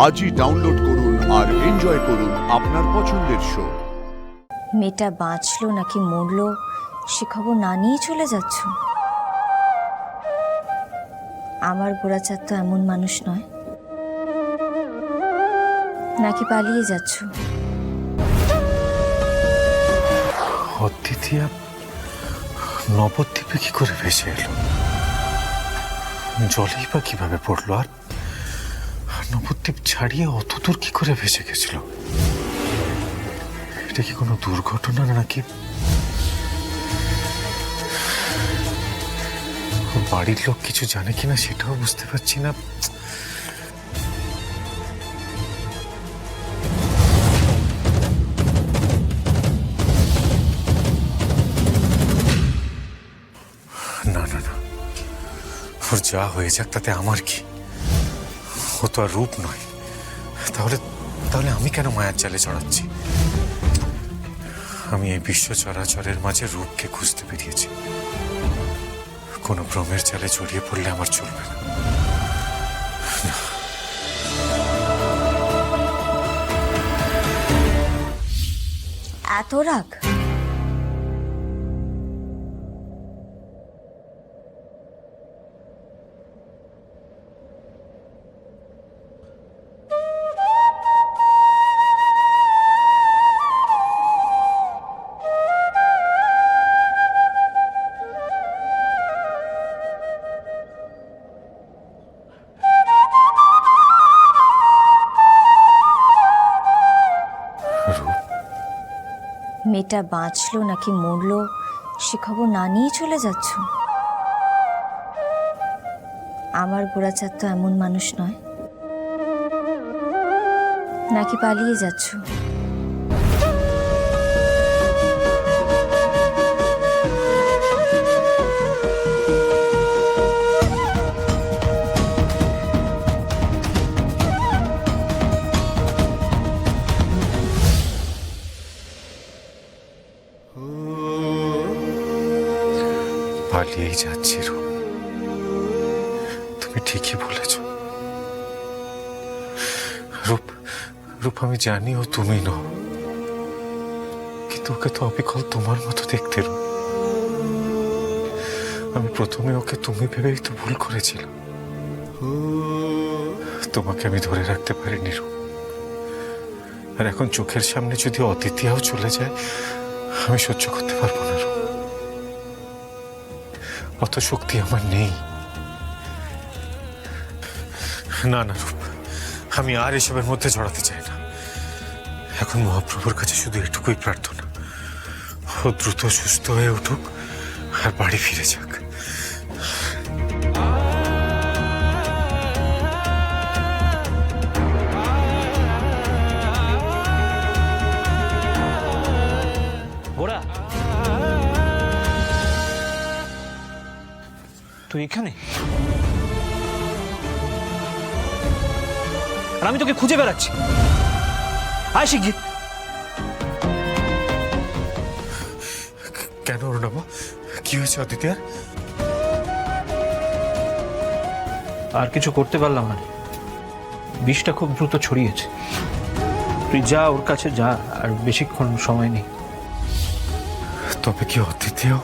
আজই ডাউনলোড করুন আর এনজয় করুন আপনার পছন্দের শো। মেয়েটা বাঁচলো নাকি মরলো সে খবর না নিয়ে চলে যাচ্ছ? আমার গোড়াচাঁদ তো এমন মানুষ নয়। নাকি পালিয়ে যাচ্ছ? অদ্বিতীয়া নবদ্বীপে কি করে ভেসে এলো? জলেই বা কিভাবে পড়লো? আর নবদ্বীপ ছাড়িয়ে অত দূর কি করে ভেসে গেছিল? এটা কি কোনো দুর্ঘটনা নাকি বাড়ির লোক কিছু জানে কিনা সেটাও বুঝতে পারছি না। না না না, ওর যা হয়ে যাক তাতে আমার কি? ও তো আর রূপ নয়। তাহলে তাহলে আমি কেন মায়ার জালে জড়াচ্ছি? আমি এই বিশ্ব চরাচরের মাঝে রূপকে খুঁজতে বেরিয়েছি। কোনো ভ্রমের জালে জড়িয়ে পড়লে আমার চলবে না। এত রাগ? মেয়েটা বাঁচলো নাকি মরলো সে খবর না নিয়ে চলে যাচ্ছ? আমার গোড়াচাঁদ তো এমন মানুষ নয়। নাকি পালিয়ে যাচ্ছ? পালিয়েই যাচ্ছি রূপ, তুমি ঠিকই বলেছ। রূপ রূপ আমি জানি ও তুমি নও, কিন্তু ওকে তো অবিকল তোমার মতো দেখতে। রূপ আমি প্রথমে ওকে তুমি ভেবেই তো ভুল করেছিলাম। তোমাকে আমি ধরে রাখতে পারিনি রূপ। আর এখন চোখের সামনে যদি অতিথিয়াও চলে যায় আমি সহ্য করতে পারবো না রূপ। অত শক্তি আমার নেই। না না রূপ, আমি আর এসবের মধ্যে জড়াতে চাই না। এখন মহাপ্রভুর কাছে শুধু এটুকুই প্রার্থনা, ও দ্রুত সুস্থ হয়ে উঠুক আর বাড়ি ফিরে যাক। ওরা তুই এখানে? আর আমি তোকে খুঁজে বেড়াচ্ছি। আয় শিগগির। কেন অরুণাভ, কি হয়েছে অদিতিয়ার? আর কিছু করতে পারলাম না, বিষটা খুব দ্রুত ছড়িয়েছে। তুই যা, ওর কাছে যা, আর বেশিক্ষণ সময় নেই। তবে কি অদিতিয়াও